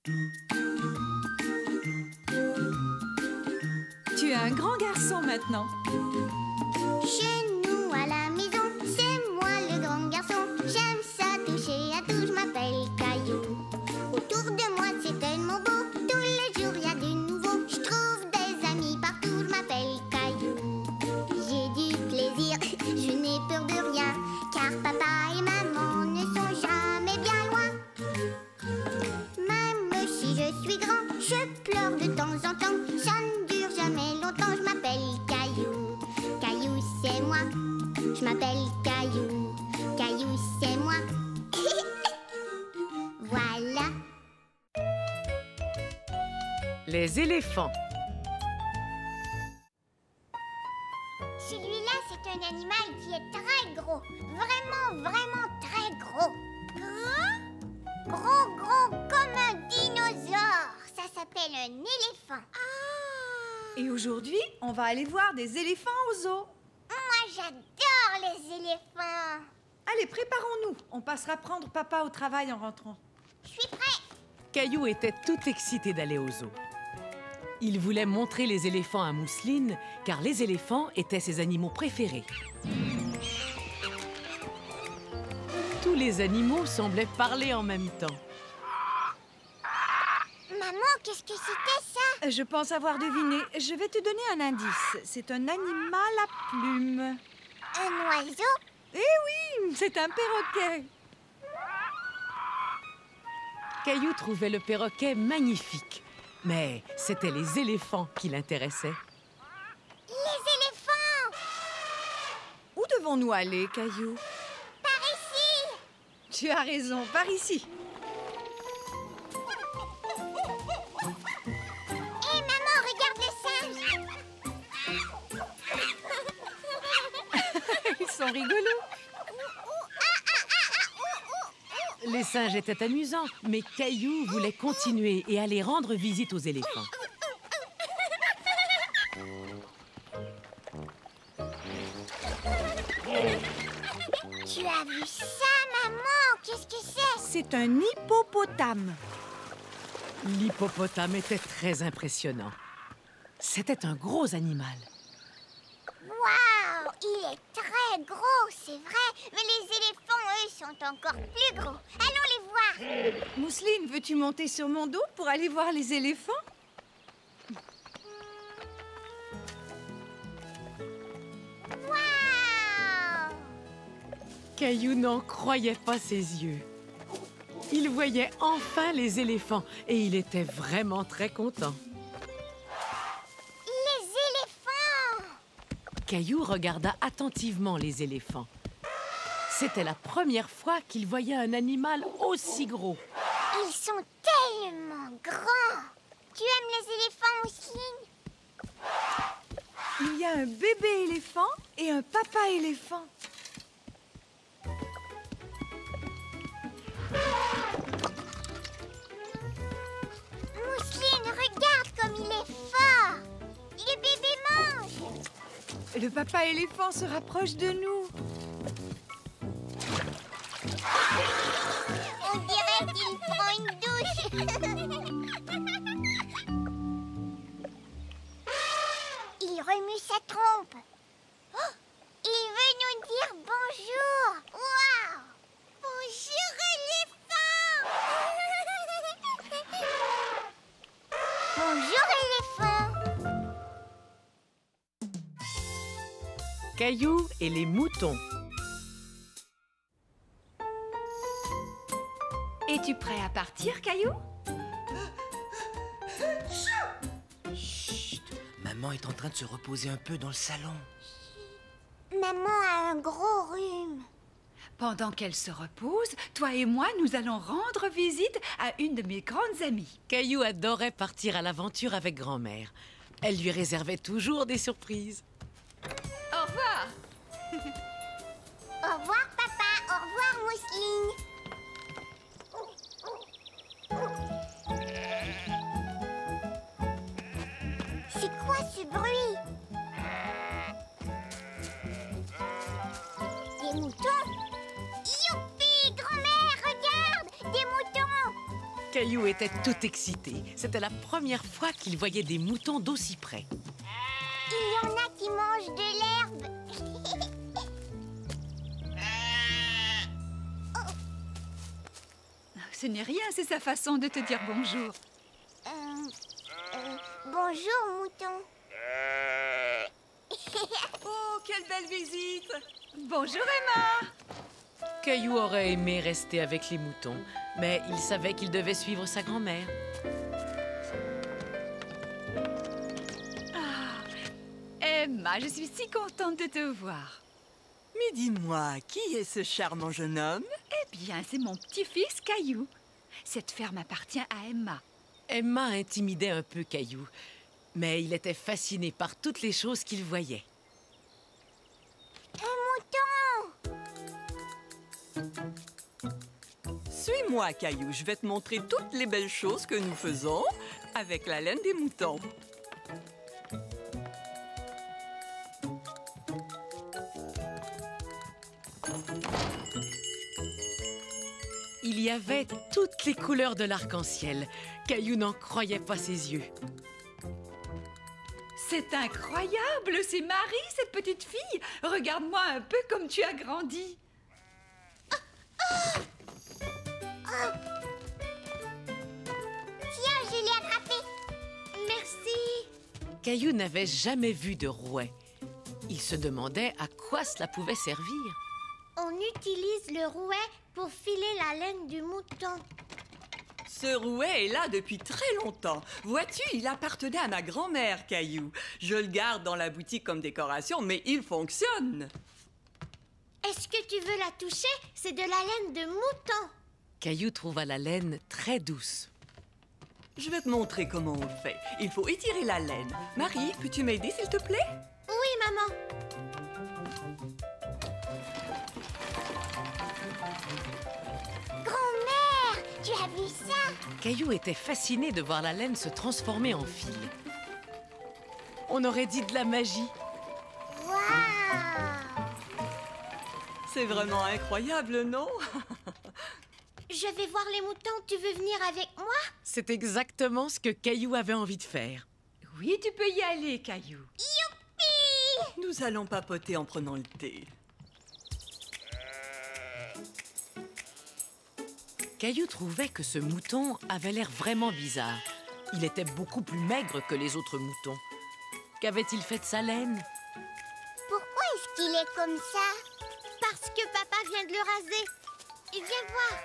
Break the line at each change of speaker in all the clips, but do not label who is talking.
Tu es un grand garçon maintenant.
Chez nous à la maison, c'est moi le grand garçon. J'aime ça toucher à tout, je m'appelle Caillou. Autour de moi c'est tellement beau, tous les jours il y a du nouveau. Je trouve des amis partout, je m'appelle Caillou. J'ai du plaisir, je n'ai peur de rien, car papa et maman ne sont jamais bien loin. Même si je suis grand, je pleure de temps en temps. Ça ne dure jamais longtemps, je m'appelle Caillou. Caillou c'est moi, je m'appelle Caillou. Caillou c'est moi. Voilà.
Les éléphants.
Celui-là, c'est un animal qui est très gros. Vraiment, vraiment très gros. Gros, gros comme un dinosaure. Ça s'appelle un éléphant.
Et aujourd'hui, on va aller voir des éléphants au zoo.
Moi, j'adore les éléphants.
Allez, préparons-nous. On passera prendre papa au travail en rentrant.
Je suis prêt.
Caillou était tout excité d'aller au zoo. Il voulait montrer les éléphants à Mousseline, car les éléphants étaient ses animaux préférés. Tous les animaux semblaient parler en même temps.
Maman, qu'est-ce que c'était ça?
Je pense avoir deviné. Je vais te donner un indice. C'est un animal à plumes.
Un oiseau?
Eh oui, c'est un perroquet.
Caillou trouvait le perroquet magnifique, mais c'était les éléphants qui l'intéressaient.
Les éléphants!
Où devons-nous aller, Caillou?
Par ici!
Tu as raison, par ici.
Hé, maman, regarde les singes!
Ils sont rigolos.
Les singes étaient amusants, mais Caillou voulait continuer et aller rendre visite aux éléphants.
Tu as vu ça, maman? Qu'est-ce que c'est?
C'est un hippopotame.
L'hippopotame était très impressionnant. C'était un gros animal.
Waouh! Il est très gros, c'est vrai. Mais les éléphants, eux, sont encore plus gros. Allons les voir.
Mousseline, veux-tu monter sur mon dos pour aller voir les éléphants?
Waouh!
Caillou n'en croyait pas ses yeux. Il voyait enfin les éléphants et il était vraiment très content.
Les éléphants!
Caillou regarda attentivement les éléphants. C'était la première fois qu'il voyait un animal aussi gros.
Ils sont tellement grands. Tu aimes les éléphants, Mousseline?
Il y a un bébé éléphant et un papa éléphant.
Mousseline, regarde comme il est fort. Le bébé mange.
Le papa éléphant se rapproche de nous.
On dirait qu'il prend une douche. Il remue sa trompe. Oh, il veut nous dire bonjour. Waouh! Bonjour, éléphant. Bonjour, éléphant.
Caillou et les moutons.
Es-tu prêt à partir, Caillou?
Chut! Maman est en train de se reposer un peu dans le salon.
Maman a un gros rhume.
Pendant qu'elle se repose, toi et moi, nous allons rendre visite à une de mes grandes amies.
Caillou adorait partir à l'aventure avec grand-mère. Elle lui réservait toujours des surprises.
Au revoir!
Au revoir, papa. Au revoir, Mousseline. C'est quoi ce bruit? Des moutons? Youpi, grand-mère, regarde! Des moutons!
Caillou était tout excité. C'était la première fois qu'il voyait des moutons d'aussi près.
Il y en a qui mangent de l'herbe.
Ce n'est rien, c'est sa façon de te dire bonjour.
Bonjour, mouton.
Oh, quelle belle visite!
Bonjour, Emma.
Caillou aurait aimé rester avec les moutons, mais il savait qu'il devait suivre sa grand-mère.
Emma, je suis si contente de te voir.
Mais dis-moi, qui est ce charmant jeune homme?
Eh bien, c'est mon petit-fils Caillou. Cette ferme appartient à Emma.
Emma intimidait un peu Caillou, mais il était fasciné par toutes les choses qu'il voyait.
Un mouton!
Suis-moi, Caillou. Je vais te montrer toutes les belles choses que nous faisons avec la laine des moutons.
Il y avait toutes les couleurs de l'arc-en-ciel. Caillou n'en croyait pas ses yeux.
C'est incroyable, c'est Marie, cette petite fille. Regarde-moi un peu comme tu as grandi.
Tiens, je l'ai attrapé. Merci.
Caillou n'avait jamais vu de rouet. Il se demandait à quoi cela pouvait servir.
On utilise le rouet pour filer la laine du mouton.
Ce rouet est là depuis très longtemps. Vois-tu, il appartenait à ma grand-mère, Caillou. Je le garde dans la boutique comme décoration, mais il fonctionne.
Est-ce que tu veux la toucher? C'est de la laine de mouton.
Caillou trouva la laine très douce.
Je vais te montrer comment on le fait. Il faut étirer la laine. Marie, peux-tu m'aider, s'il te plaît?
Oui, maman. Grand-mère, tu as vu ça?
Caillou était fasciné de voir la laine se transformer en fil. On aurait dit de la magie.
Waouh!
C'est vraiment incroyable, non?
Je vais voir les moutons. Tu veux venir avec moi?
C'est exactement ce que Caillou avait envie de faire.
Oui, tu peux y aller, Caillou.
Youpi!
Nous allons papoter en prenant le thé.
Caillou trouvait que ce mouton avait l'air vraiment bizarre. Il était beaucoup plus maigre que les autres moutons. Qu'avait-il fait de sa laine?
Pourquoi est-ce qu'il est comme ça? Parce que papa vient de le raser. Viens voir.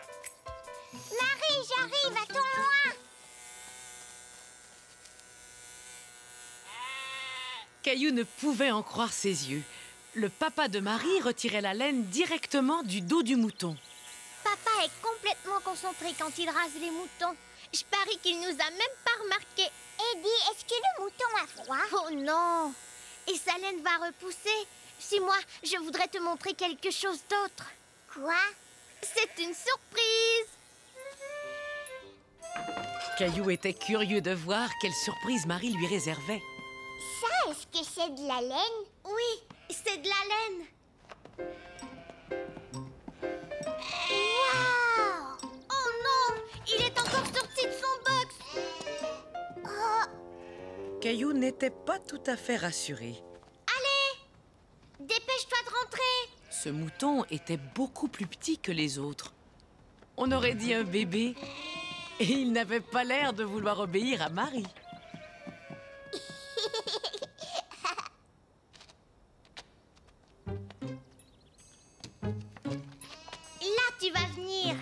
Marie, j'arrive, attends-moi.
Caillou ne pouvait en croire ses yeux. Le papa de Marie retirait la laine directement du dos du mouton.
Papa est complètement concentré quand il rase les moutons. Je parie qu'il nous a même pas remarqué. Eddie, est-ce que le mouton a froid? Oh non! Et sa laine va repousser. Suis-moi, je voudrais te montrer quelque chose d'autre. Quoi? C'est une surprise!
Caillou était curieux de voir quelle surprise Marie lui réservait.
Ça, est-ce que c'est de la laine? Oui, c'est de la laine. Waouh! Oh non! Il est encore sorti de son box! Oh!
Caillou n'était pas tout à fait rassuré.
Dépêche-toi de rentrer!
Ce mouton était beaucoup plus petit que les autres. On aurait dit un bébé. Et il n'avait pas l'air de vouloir obéir à Marie.
Là, tu vas venir.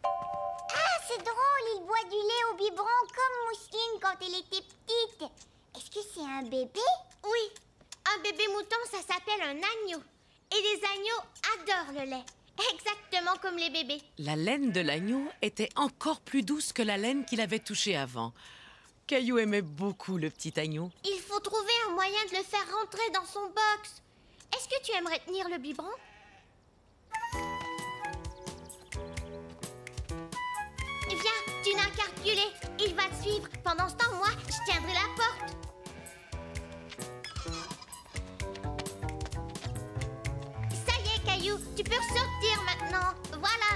Ah, c'est drôle, il boit du lait au biberon comme Mousseline quand elle était petite. Est-ce que c'est un bébé? Oui, un bébé mouton, ça s'appelle un agneau. Et les agneaux adorent le lait, exactement comme les bébés.
La laine de l'agneau était encore plus douce que la laine qu'il avait touchée avant. Caillou aimait beaucoup le petit agneau.
Il faut trouver un moyen de le faire rentrer dans son box. Est-ce que tu aimerais tenir le biberon? Viens, tu n'as qu'à reculer. Il va te suivre. Pendant ce temps, moi, je tiendrai la porte. Ça y est, Caillou, tu peux ressortir maintenant. Voilà.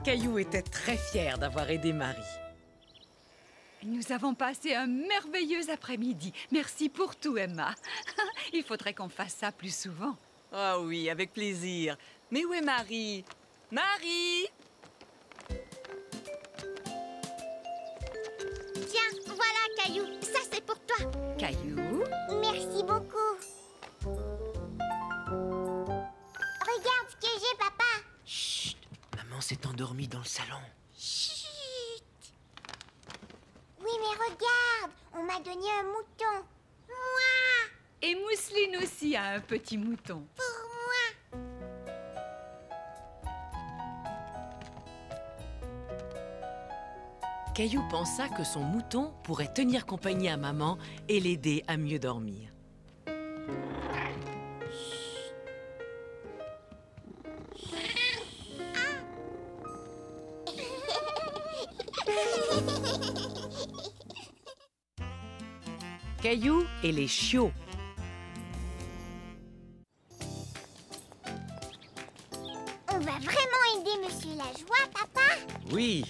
Caillou était très fier d'avoir aidé Marie.
Nous avons passé un merveilleux après-midi. Merci pour tout, Emma. Il faudrait qu'on fasse ça plus souvent.
Ah oui, avec plaisir. Mais où est Marie? Marie!
Tiens, voilà, Caillou. Ça, c'est pour toi.
Caillou?
Merci beaucoup. Regarde ce que j'ai, papa.
Chut! Maman s'est endormie dans le salon.
Chut. Oui, mais regarde, on m'a donné un mouton. Moi,
Et Mousseline aussi a un petit mouton.
pour moi.
Caillou pensa que son mouton pourrait tenir compagnie à maman et l'aider à mieux dormir. Caillou et les chiots.
On va vraiment aider Monsieur Lajoie, papa,
Oui,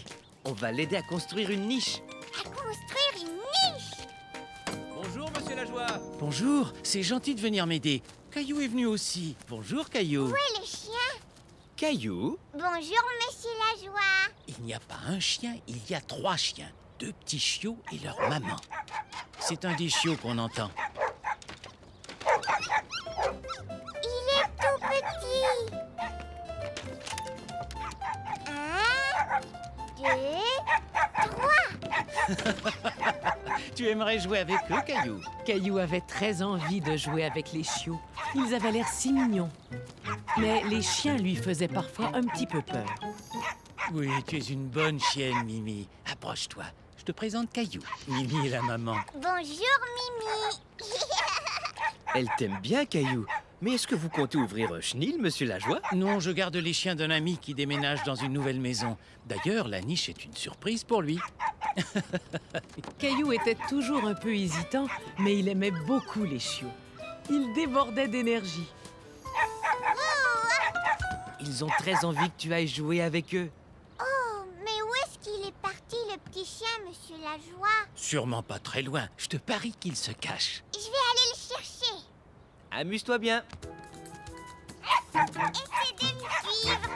on va l'aider à construire une niche.
à construire une niche.
Bonjour, monsieur Lajoie. Bonjour, c'est gentil de venir m'aider. Caillou est venu aussi. Bonjour, Caillou.
Où est le chien?
Caillou,
Bonjour, Monsieur Lajoie.
il n'y a pas un chien, il y a 3 chiens. 2 petits chiots et leur maman. C'est un des chiots qu'on entend.
Il est tout petit. 1, 2, 3.
Tu aimerais jouer avec eux, Caillou?
Caillou avait très envie de jouer avec les chiots. Ils avaient l'air si mignons. Mais les chiens lui faisaient parfois un petit peu peur.
Oui, tu es une bonne chienne, Mimi. Approche-toi. Je te présente Caillou. Mimi est la maman.
Bonjour, Mimi.
Elle t'aime bien, Caillou. Mais est-ce que vous comptez ouvrir un chenil, monsieur Lajoie?
Non, je garde les chiens d'un ami qui déménage dans une nouvelle maison. D'ailleurs, la niche est une surprise pour lui.
Caillou était toujours un peu hésitant, mais il aimait beaucoup les chiots. Il débordait d'énergie.
Ils ont très envie que tu ailles jouer avec eux.
Oh, mais où est-ce qu'il est parti, le petit chien, Monsieur Lajoie?
Sûrement pas très loin. Je te parie qu'il se cache.
Je vais aller le chercher.
Amuse-toi bien.
Essaie de me suivre.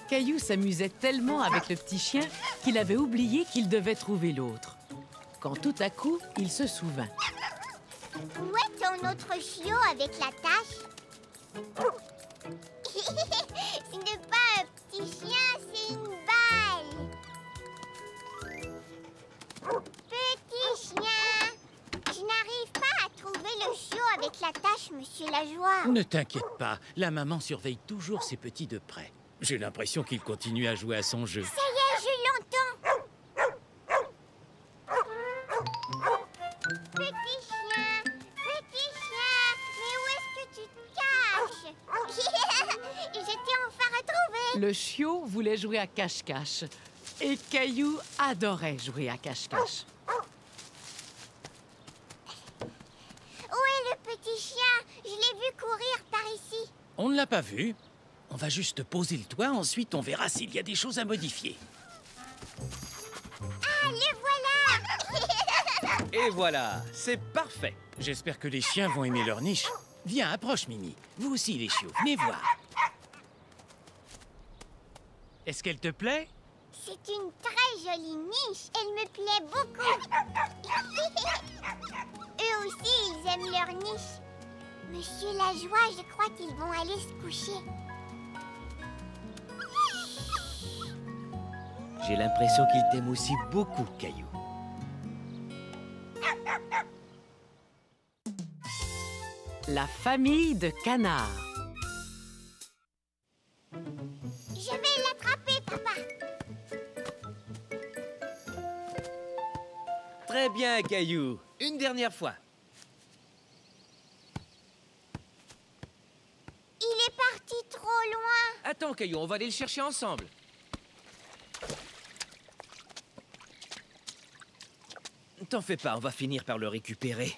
Caillou s'amusait tellement avec le petit chien qu'il avait oublié qu'il devait trouver l'autre. Quand tout à coup, il se souvint.
Où est ton autre chiot avec la tache? Ce n'est pas un petit chien, c'est une balle. Petit chien, je n'arrive pas à trouver le chiot avec la tache, Monsieur Lajoie.
Ne t'inquiète pas, la maman surveille toujours ses petits de près. J'ai l'impression qu'il continue à jouer à son jeu.
Ça y est, je l'entends. Petit chien, mais où est-ce que tu te caches? J'étais enfin retrouvée.
Le chiot voulait jouer à cache-cache. Et Caillou adorait jouer à cache-cache.
Où est le petit chien? Je l'ai vu courir par ici.
On ne l'a pas vu. On va juste poser le toit, ensuite on verra s'il y a des choses à modifier.
Ah, le voilà.
Et voilà, c'est parfait.
J'espère que les chiens vont aimer leur niche. Viens, approche, Mimi. Vous aussi, les chiots, venez voir. Est-ce qu'elle te plaît?
C'est une très jolie niche. Elle me plaît beaucoup. Eux aussi, ils aiment leur niche. Monsieur Lajoie, je crois qu'ils vont aller se coucher.
J'ai l'impression qu'il t'aime aussi beaucoup, Caillou.
La famille de canards.
Je vais l'attraper, papa.
Très bien, Caillou. Une dernière fois.
Il est parti trop loin.
Attends, Caillou, on va aller le chercher ensemble. T'en fais pas, on va finir par le récupérer.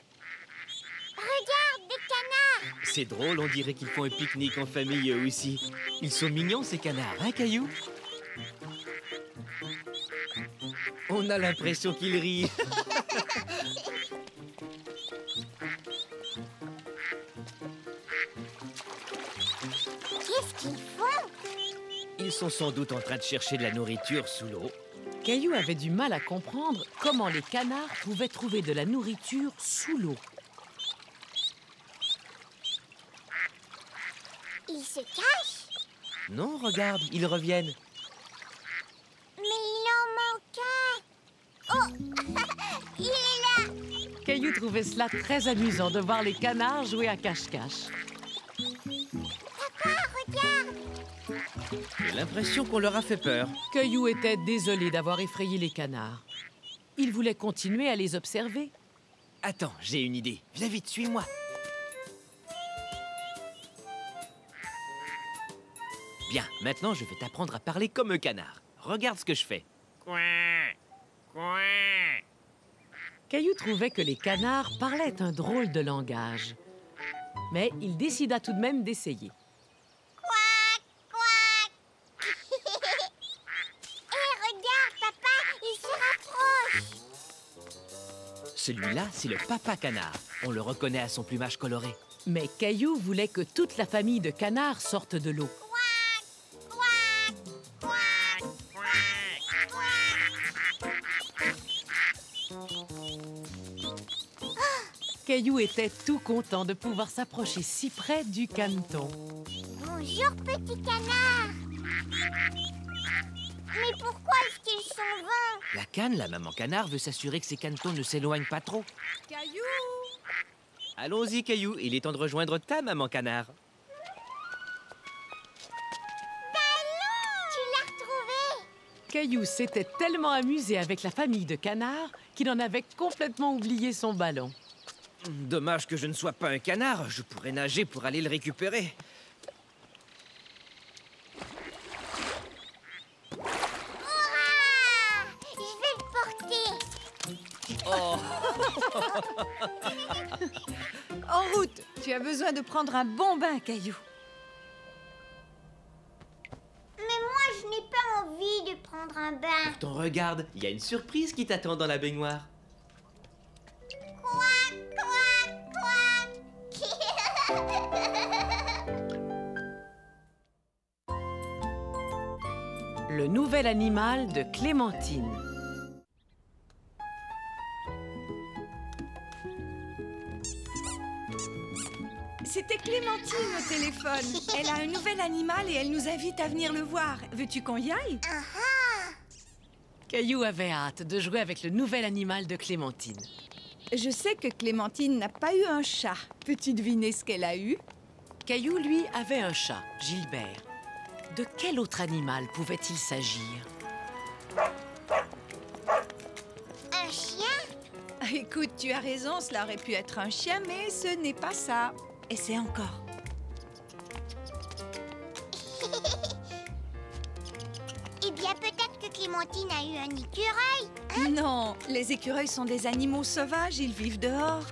Regarde, des canards.
C'est drôle, on dirait qu'ils font un pique-nique en famille eux aussi. Ils sont mignons ces canards, hein Caillou? On a l'impression qu'ils rient.
Qu'est-ce qu'ils font?
Ils sont sans doute en train de chercher de la nourriture sous l'eau.
Caillou avait du mal à comprendre comment les canards pouvaient trouver de la nourriture sous l'eau.
Ils se cachent?
Non, regarde, ils reviennent.
Mais il en manque un. Oh, il est là.
Caillou trouvait cela très amusant de voir les canards jouer à cache-cache.
Papa, regarde.
J'ai l'impression qu'on leur a fait peur.
Caillou était désolé d'avoir effrayé les canards. Il voulait continuer à les observer.
Attends, j'ai une idée. Viens vite, suis-moi. Bien, maintenant je vais t'apprendre à parler comme un canard. Regarde ce que je fais.
Caillou trouvait que les canards parlaient un drôle de langage. Mais il décida tout de même d'essayer.
Quack, quack. Hé, regarde, papa, il se rapproche.
Celui-là, c'est le papa canard. On le reconnaît à son plumage coloré.
Mais Caillou voulait que toute la famille de canards sorte de l'eau. Caillou était tout content de pouvoir s'approcher si près du caneton.
Bonjour, petit canard. Mais pourquoi est-ce qu'ils s'en vont?
La canne, la maman canard, veut s'assurer que ses canetons ne s'éloignent pas trop.
Caillou!
Allons-y, Caillou, il est temps de rejoindre ta maman canard.
Tu l'as retrouvé?
Caillou s'était tellement amusé avec la famille de canards qu'il en avait complètement oublié son ballon.
Dommage que je ne sois pas un canard, je pourrais nager pour aller le récupérer.
Hurrah! Je vais le porter.
Oh!
En route! Tu as besoin de prendre un bon bain, Caillou.
Mais moi, je n'ai pas envie de prendre un bain.
Pourtant, regarde, il y a une surprise qui t'attend dans la baignoire.
Quack, quack, quack.
Le nouvel animal de Clémentine.
C'était Clémentine au téléphone. Elle a un nouvel animal et elle nous invite à venir le voir. Veux-tu qu'on y aille?
Caillou avait hâte de jouer avec le nouvel animal de Clémentine.
Je sais que Clémentine n'a pas eu un chat. Peux-tu deviner ce qu'elle a eu?
Caillou, lui, avait un chat, Gilbert. De quel autre animal pouvait-il s'agir?
Un chien?
Écoute, tu as raison, cela aurait pu être un chien, mais ce n'est pas ça. Essaie encore.
Eh bien, peut-être que Clémentine a eu un écureuil.
Non, les écureuils sont des animaux sauvages, ils vivent dehors.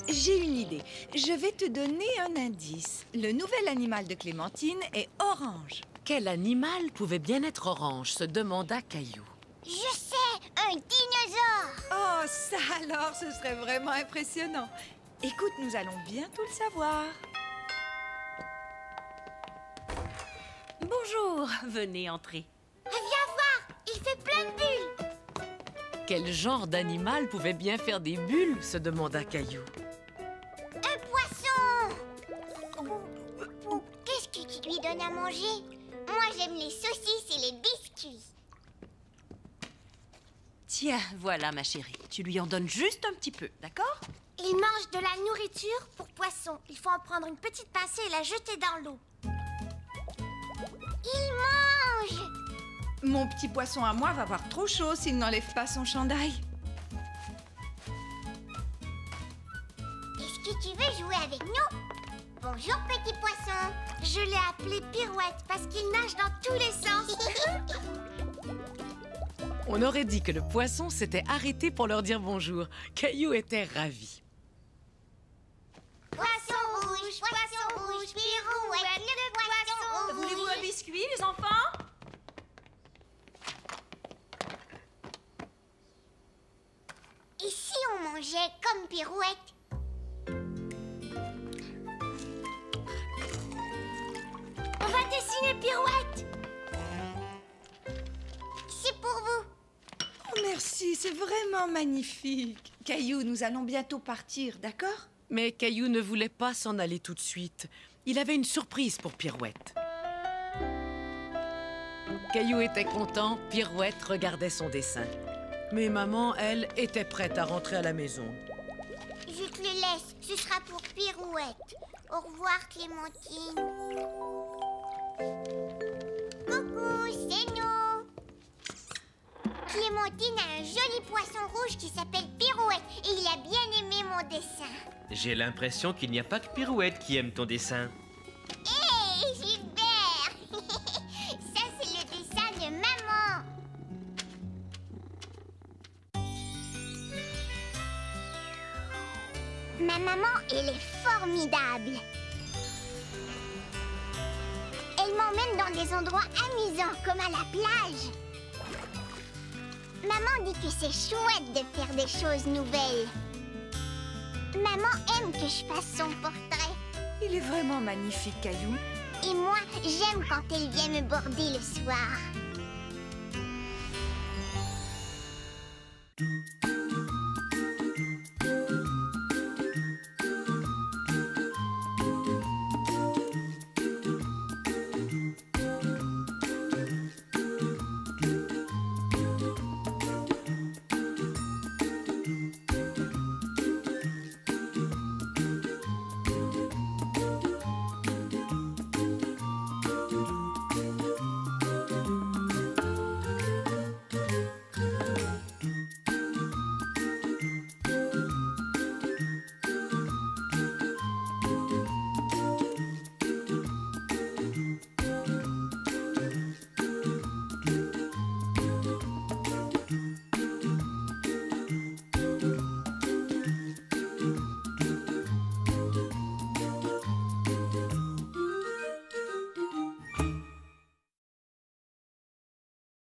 J'ai une idée. Je vais te donner un indice. Le nouvel animal de Clémentine est orange.
Quel animal pouvait bien être orange, se demanda Caillou.
Je sais, un dinosaure.
Oh, ça alors, ce serait vraiment impressionnant. Écoute, nous allons bientôt le savoir.
Bonjour, venez entrer.
Viens voir, il fait plein de bulles.
Quel genre d'animal pouvait bien faire des bulles, se demanda Caillou.
Un poisson. Qu'est-ce que tu lui donnes à manger? Moi, j'aime les saucisses et les biscuits.
Tiens, voilà ma chérie. Tu lui en donnes juste un petit peu, d'accord?
Il mange de la nourriture pour poisson. Il faut en prendre une petite pincée et la jeter dans l'eau. Il mange!
Mon petit poisson à moi va avoir trop chaud s'il n'enlève pas son chandail.
Est-ce que tu veux jouer avec nous? Bonjour, petit poisson. Je l'ai appelé Pirouette parce qu'il nage dans tous les sens.
On aurait dit que le poisson s'était arrêté pour leur dire bonjour. Caillou était ravi.
Poisson rouge, poisson rouge, Pirouette, le poisson rouge.
Voulez-vous un biscuit, les enfants?
Et si on mangeait comme Pirouette? On va dessiner Pirouette. C'est pour vous.
Oh, merci, c'est vraiment magnifique. Caillou, nous allons bientôt partir, d'accord?
Mais Caillou ne voulait pas s'en aller tout de suite. Il avait une surprise pour Pirouette. Caillou était content, Pirouette regardait son dessin. Mais maman, elle, était prête à rentrer à la maison.
Je te le laisse, ce sera pour Pirouette. Au revoir, Clémentine. Coucou, c'est nous. Clémentine a un joli poisson rouge qui s'appelle Pirouette et il a bien aimé mon dessin.
J'ai l'impression qu'il n'y a pas que Pirouette qui aime ton dessin.
Hé, Gilbert. Ça, c'est le dessin de maman. Ma maman, elle est formidable. Elle m'emmène dans des endroits amusants, comme à la plage. Maman dit que c'est chouette de faire des choses nouvelles. Maman aime que je fasse son portrait.
Il est vraiment magnifique, Caillou.
Et moi, j'aime quand elle vient me border le soir.